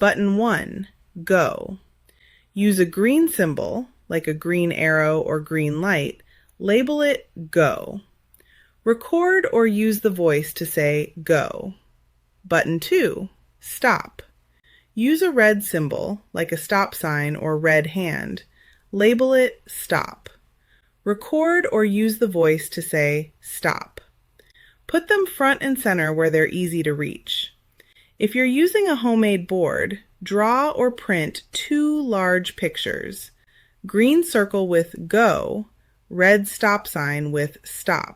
Button 1, Go. Use a green symbol, like a green arrow or green light. Label it Go. Record or use the voice to say Go. Button 2, Stop. Use a red symbol, like a stop sign or red hand. Label it Stop. Record or use the voice to say Stop. Put them front and center where they're easy to reach. If you're using a homemade board, draw or print 2 large pictures. Green circle with Go, red stop sign with Stop.